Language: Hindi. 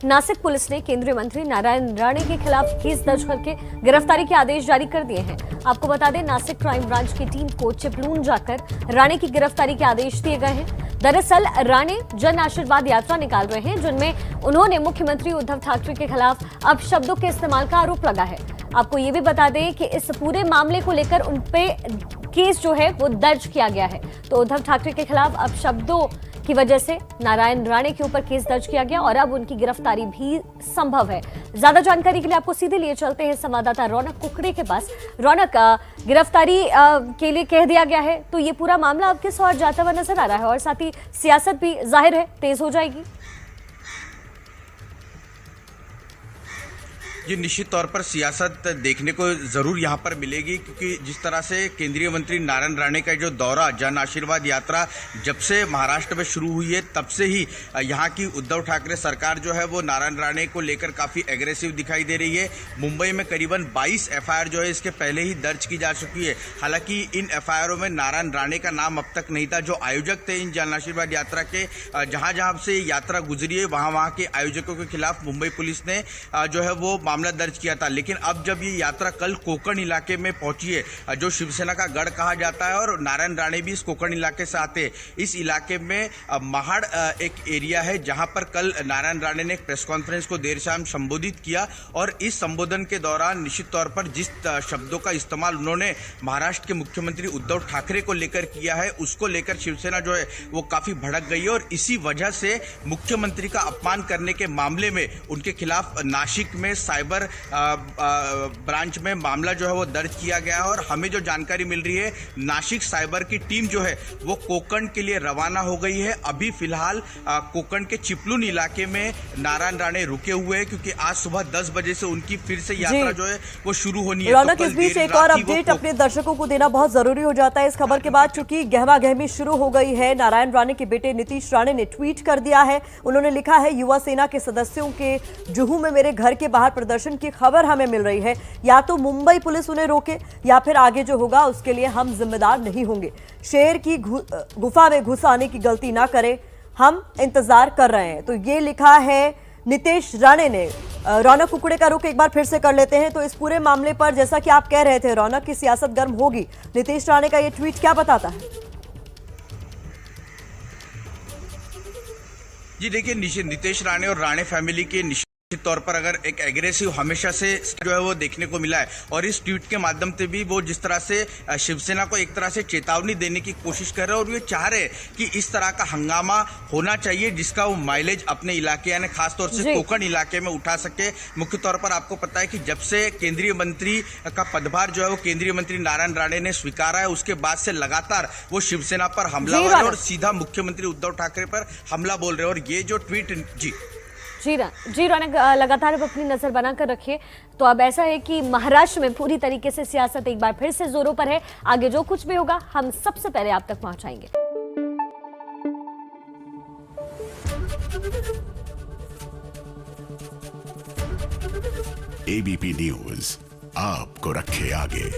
नासिक पुलिस ने केंद्रीय मंत्री नारायण राणे के खिलाफ केस दर्ज करके गिरफ्तारी के आदेश जारी कर दिए हैं। आपको बता दें, नासिक क्राइम ब्रांच की टीम को चिपलून जाकर राणे की गिरफ्तारी के आदेश दिए गए हैं। दरअसल राणे जन आशीर्वाद यात्रा निकाल रहे हैं, जिनमें उन्होंने मुख्यमंत्री उद्धव ठाकरे के खिलाफ अपशब्दों के इस्तेमाल का आरोप लगा है। आपको ये भी बता दें कि इस पूरे मामले को लेकर उनपे केस जो है वो दर्ज किया गया है। तो उद्धव ठाकरे के खिलाफ अपशब्दों की वजह से नारायण राणे के ऊपर केस दर्ज किया गया और अब उनकी गिरफ्तारी भी संभव है। ज्यादा जानकारी के लिए आपको सीधे लिए चलते हैं संवाददाता रौनक कुकड़े के पास। रौनक, गिरफ्तारी के लिए कह दिया गया है, तो ये पूरा मामला अब किस ओर जाता हुआ नजर आ रहा है और साथ ही सियासत भी जाहिर है तेज हो जाएगी। ये निश्चित तौर पर सियासत देखने को जरूर यहाँ पर मिलेगी, क्योंकि जिस तरह से केंद्रीय मंत्री नारायण राणे का जो दौरा, जन आशीर्वाद यात्रा जब से महाराष्ट्र में शुरू हुई है, तब से ही यहाँ की उद्धव ठाकरे सरकार जो है वो नारायण राणे को लेकर काफ़ी एग्रेसिव दिखाई दे रही है। मुंबई में करीबन 22 एफआईआर जो है इसके पहले ही दर्ज की जा चुकी है। हालांकि इन एफआईआरों में नारायण राणे का नाम अब तक नहीं था। जो आयोजक थे इन जन आशीर्वाद यात्रा के, जहाँ जहाँ से यात्रा गुजरी है वहाँ के आयोजकों के खिलाफ मुंबई पुलिस ने जो है वो मामला दर्ज किया था। लेकिन अब जब ये यात्रा कल कोकण इलाके में पहुंची है, जो शिवसेना का गढ़ कहा जाता है, और नारायण राणे भी इस कोकण इलाके से आते हैं, इस इलाके में महाड़ एक एरिया है जहां पर कल नारायण राणे ने एक प्रेस कॉन्फ्रेंस को देर शाम संबोधित किया। और इस संबोधन के दौरान निश्चित तौर पर जिस शब्दों का इस्तेमाल उन्होंने महाराष्ट्र के मुख्यमंत्री उद्धव ठाकरे को लेकर किया है, उसको लेकर शिवसेना जो है वो काफी भड़क गई है। और इसी वजह से मुख्यमंत्री का अपमान करने के मामले में उनके खिलाफ नासिक में साइबर ब्रांच में मामला जो है वो दर्ज किया गया है। और हमें जो जानकारी मिल रही है, नासिक साइबर की टीम जो है वो कोकण के लिए रवाना हो गई है। अभी फिलहाल कोकण के चिपलून इलाके में नारायण राणे रुके हुए हैं, क्योंकि आज सुबह 10 बजे से उनकी फिर से यात्रा जो है वो शुरू होनी है। रौनक, इस बीच एक और अपडेट अपने दर्शकों को देना बहुत जरूरी हो जाता है इस खबर के बाद, चूंकि गहमा गहमी शुरू हो गई है। नारायण राणे के बेटे नीतीश राणे ने ट्वीट कर दिया है। उन्होंने लिखा है, युवा सेना के सदस्यों के जुहू में मेरे घर के बाहर प्रदर्शन की खबर हमें मिल रही है। या तो मुंबई पुलिस उन्हें रोके या फिर आगे जो होगा उसके लिए हम जिम्मेदार नहीं होंगे। शेर की गुफा में घुस आने की गलती ना करें, हम इंतजार कर रहे हैं। तो ये लिखा है नीतीश राणे ने। रौनक कुकड़े का रुख एक बार फिर से कर लेते हैं। तो इस पूरे मामले पर, जैसा कि आप कह रहे थे रौनक, की सियासत गर्म होगी, नीतीश राणे का ये ट्वीट क्या बताता है? जी देखिए, नीतीश राणे और राणे फैमिली के निश्चित तौर पर अगर एक एग्रेसिव हमेशा से जो है वो देखने को मिला है। और इस ट्वीट के माध्यम से भी वो जिस तरह से शिवसेना को एक तरह से चेतावनी देने की कोशिश कर रहे हैं, और ये चाह रहे हैं कि इस तरह का हंगामा होना चाहिए जिसका वो माइलेज अपने इलाके यानी खासतौर से कोकण इलाके में उठा सके। मुख्य तौर पर आपको पता है कि जब से केंद्रीय मंत्री का पदभार जो है वो केंद्रीय मंत्री नारायण राणे ने स्वीकारा है, उसके बाद से लगातार वो शिवसेना पर हमला कर और सीधा मुख्यमंत्री उद्धव ठाकरे पर हमला बोल रहे हैं। और ये जो ट्वीट जी रौनक, लगातार अपनी नजर बनाकर रखिए। तो अब ऐसा है कि महाराष्ट्र में पूरी तरीके से सियासत एक बार फिर से जोरों पर है। आगे जो कुछ भी होगा हम सबसे पहले आप तक पहुंचाएंगे। एबीपी न्यूज आपको रखे आगे।